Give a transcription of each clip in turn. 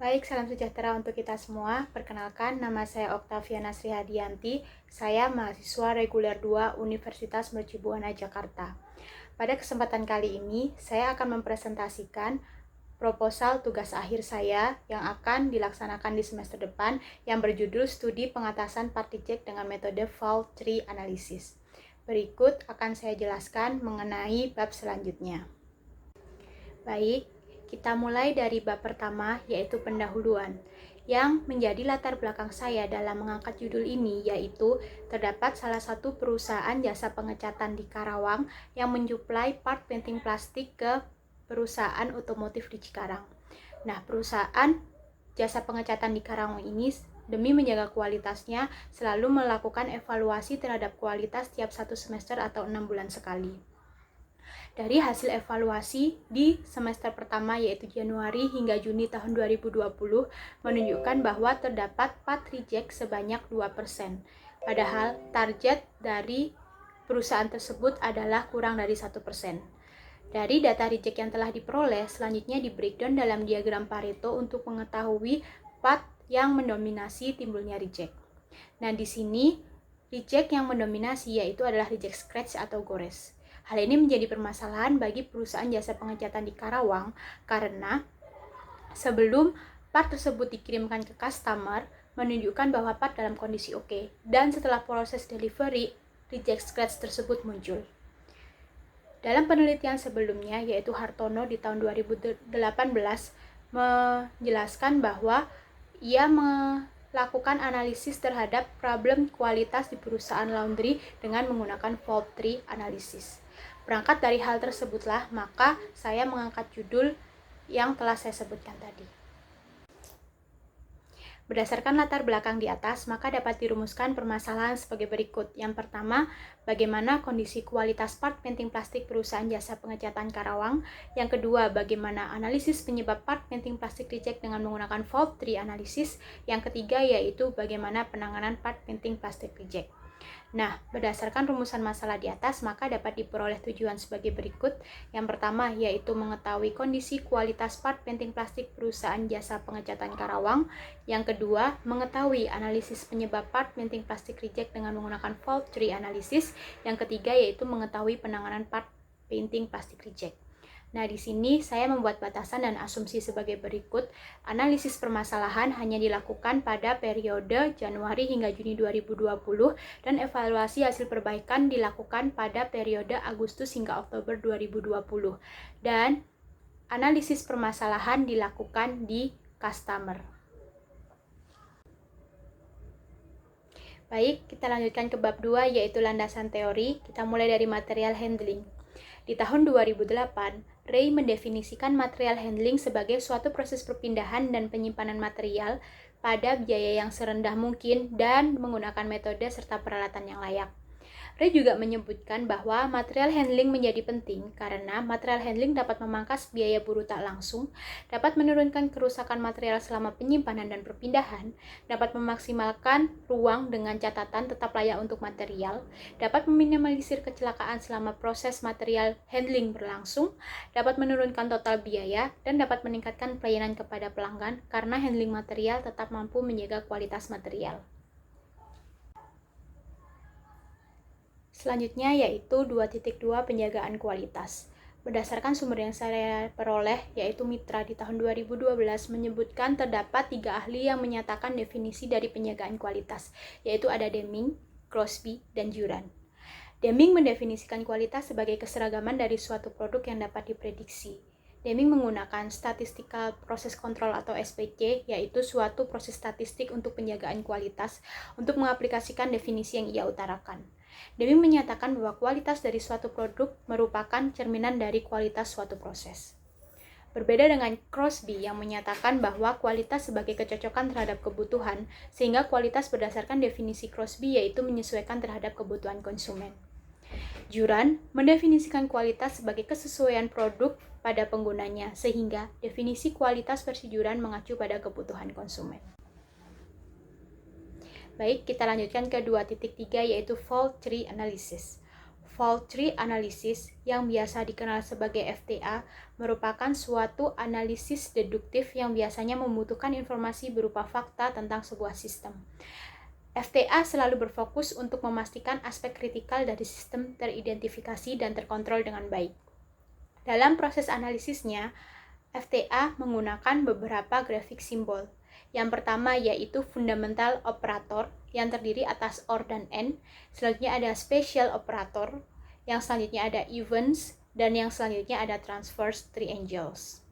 Baik, salam sejahtera untuk kita semua. Perkenalkan, nama saya Oktaviana Sri Hadianti. Saya mahasiswa reguler 2 Universitas Mercubuana Jakarta. Pada kesempatan kali ini, saya akan mempresentasikan proposal tugas akhir saya yang akan dilaksanakan di semester depan yang berjudul Studi Pengatasan Part Reject dengan metode Fault Tree Analysis. Berikut akan saya jelaskan mengenai bab selanjutnya. Baik, kita mulai dari bab pertama, yaitu pendahuluan. Yang menjadi latar belakang saya dalam mengangkat judul ini yaitu terdapat salah satu perusahaan jasa pengecatan di Karawang yang mensuplai part painting plastik ke perusahaan otomotif di Cikarang. Nah, perusahaan jasa pengecatan di Karawang ini demi menjaga kualitasnya selalu melakukan evaluasi terhadap kualitas tiap 1 semester atau 6 bulan sekali. Dari hasil evaluasi di semester pertama yaitu Januari hingga Juni tahun 2020 menunjukkan bahwa terdapat part reject sebanyak 2%. Padahal target dari perusahaan tersebut adalah kurang dari 1%. Dari data reject yang telah diperoleh, selanjutnya di breakdown dalam diagram Pareto untuk mengetahui part yang mendominasi timbulnya reject. Nah, di sini reject yang mendominasi yaitu adalah reject scratch atau gores. Hal ini menjadi permasalahan bagi perusahaan jasa pengecatan di Karawang karena sebelum part tersebut dikirimkan ke customer menunjukkan bahwa part dalam kondisi oke, dan setelah proses delivery, reject scratch tersebut muncul. Dalam penelitian sebelumnya yaitu Hartono di tahun 2018 menjelaskan bahwa ia melakukan analisis terhadap problem kualitas di perusahaan laundry dengan menggunakan fault tree analysis. Berangkat dari hal tersebutlah, maka saya mengangkat judul yang telah saya sebutkan tadi. Berdasarkan latar belakang di atas, maka dapat dirumuskan permasalahan sebagai berikut. Yang pertama, bagaimana kondisi kualitas part painting plastik perusahaan jasa pengecatan Karawang. Yang kedua, bagaimana analisis penyebab part painting plastik reject dengan menggunakan fault tree analysis. Yang ketiga, yaitu bagaimana penanganan part painting plastik reject. Nah, berdasarkan rumusan masalah di atas, maka dapat diperoleh tujuan sebagai berikut. Yang pertama, yaitu mengetahui kondisi kualitas part painting plastik perusahaan jasa pengecatan Karawang. Yang kedua, mengetahui analisis penyebab part painting plastik reject dengan menggunakan fault tree analysis. Yang ketiga, yaitu mengetahui penanganan part painting plastik reject. Nah, di sini saya membuat batasan dan asumsi sebagai berikut. Analisis permasalahan hanya dilakukan pada periode Januari hingga Juni 2020 dan evaluasi hasil perbaikan dilakukan pada periode Agustus hingga Oktober 2020. Dan analisis permasalahan dilakukan di customer. Baik, kita lanjutkan ke bab 2 yaitu landasan teori. Kita mulai dari material handling. Di tahun 2008, Ray mendefinisikan material handling sebagai suatu proses perpindahan dan penyimpanan material pada biaya yang serendah mungkin dan menggunakan metode serta peralatan yang layak. Ray juga menyebutkan bahwa material handling menjadi penting karena material handling dapat memangkas biaya buruh tak langsung, dapat menurunkan kerusakan material selama penyimpanan dan perpindahan, dapat memaksimalkan ruang dengan catatan tetap layak untuk material, dapat meminimalisir kecelakaan selama proses material handling berlangsung, dapat menurunkan total biaya, dan dapat meningkatkan pelayanan kepada pelanggan karena handling material tetap mampu menjaga kualitas material. Selanjutnya yaitu 2.2 penjagaan kualitas. Berdasarkan sumber yang saya peroleh, yaitu Mitra di tahun 2012 menyebutkan terdapat 3 ahli yang menyatakan definisi dari penjagaan kualitas, yaitu ada Deming, Crosby, dan Juran. Deming mendefinisikan kualitas sebagai keseragaman dari suatu produk yang dapat diprediksi. Deming menggunakan Statistical Process Control atau SPC, yaitu suatu proses statistik untuk penjagaan kualitas, untuk mengaplikasikan definisi yang ia utarakan. Deming menyatakan bahwa kualitas dari suatu produk merupakan cerminan dari kualitas suatu proses. Berbeda dengan Crosby yang menyatakan bahwa kualitas sebagai kecocokan terhadap kebutuhan, sehingga kualitas berdasarkan definisi Crosby yaitu menyesuaikan terhadap kebutuhan konsumen. Juran mendefinisikan kualitas sebagai kesesuaian produk pada penggunanya, sehingga definisi kualitas versi Juran mengacu pada kebutuhan konsumen. Baik, kita lanjutkan ke 2.3 yaitu fault tree analysis. Fault Tree Analysis, yang biasa dikenal sebagai FTA, merupakan suatu analisis deduktif yang biasanya membutuhkan informasi berupa fakta tentang sebuah sistem. FTA selalu berfokus untuk memastikan aspek kritikal dari sistem teridentifikasi dan terkontrol dengan baik. Dalam proses analisisnya, FTA menggunakan beberapa grafik simbol. Yang pertama yaitu fundamental operator yang terdiri atas OR dan AND, selanjutnya ada special operator, yang selanjutnya ada events, dan yang selanjutnya ada transverse triangles.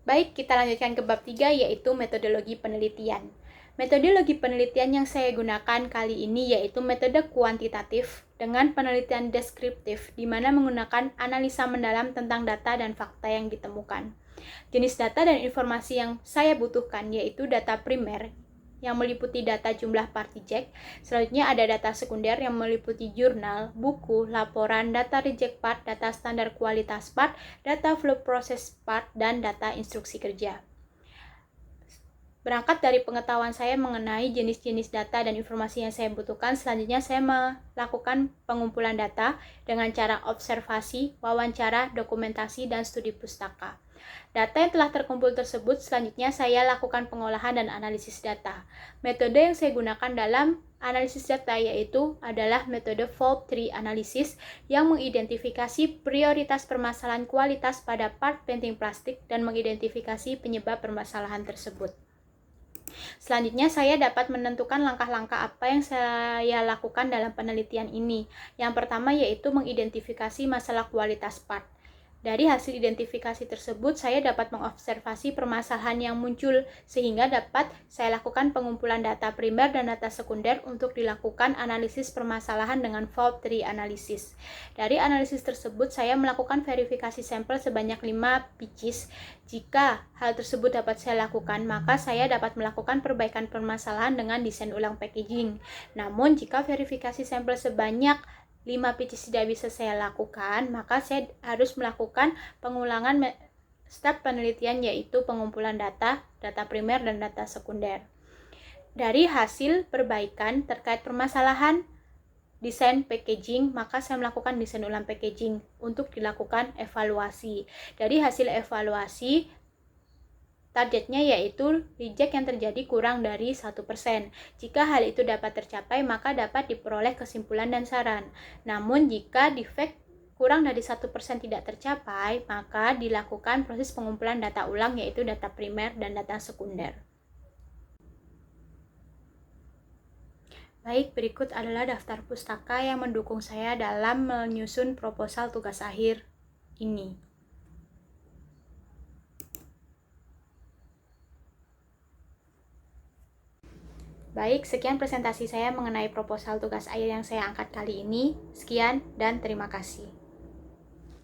Baik, kita lanjutkan ke bab 3 yaitu metodologi penelitian. Metodologi penelitian yang saya gunakan kali ini yaitu metode kuantitatif dengan penelitian deskriptif, di mana menggunakan analisa mendalam tentang data dan fakta yang ditemukan. Jenis data dan informasi yang saya butuhkan yaitu data primer yang meliputi data jumlah partijek, selanjutnya ada data sekunder yang meliputi jurnal, buku, laporan, data reject part, data standar kualitas part, data flow process part, dan data instruksi kerja. Berangkat dari pengetahuan saya mengenai jenis-jenis data dan informasi yang saya butuhkan, selanjutnya saya melakukan pengumpulan data dengan cara observasi, wawancara, dokumentasi, dan studi pustaka. Data yang telah terkumpul tersebut selanjutnya saya lakukan pengolahan dan analisis data. Metode yang saya gunakan dalam analisis data yaitu adalah metode Fault Tree Analysis yang mengidentifikasi prioritas permasalahan kualitas pada part painting plastik dan mengidentifikasi penyebab permasalahan tersebut. Selanjutnya, saya dapat menentukan langkah-langkah apa yang saya lakukan dalam penelitian ini. Yang pertama yaitu mengidentifikasi masalah kualitas part. Dari hasil identifikasi tersebut, saya dapat mengobservasi permasalahan yang muncul, sehingga dapat saya lakukan pengumpulan data primer dan data sekunder untuk dilakukan analisis permasalahan dengan fault tree analysis. Dari analisis tersebut, saya melakukan verifikasi sampel sebanyak 5 pitches. Jika hal tersebut dapat saya lakukan, maka saya dapat melakukan perbaikan permasalahan dengan desain ulang packaging. Namun, jika verifikasi sampel sebanyak 5 pitches tidak bisa saya lakukan, maka saya harus melakukan pengulangan step penelitian yaitu pengumpulan data primer dan data sekunder. Dari hasil perbaikan terkait permasalahan desain packaging, maka saya melakukan desain ulang packaging untuk dilakukan evaluasi. Dari hasil evaluasi, targetnya yaitu reject yang terjadi kurang dari 1%. Jika hal itu dapat tercapai, maka dapat diperoleh kesimpulan dan saran. Namun, jika defect kurang dari 1% tidak tercapai, maka dilakukan proses pengumpulan data ulang yaitu data primer dan data sekunder. Baik, berikut adalah daftar pustaka yang mendukung saya dalam menyusun proposal tugas akhir ini. Baik, sekian presentasi saya mengenai proposal tugas akhir yang saya angkat kali ini. Sekian dan terima kasih.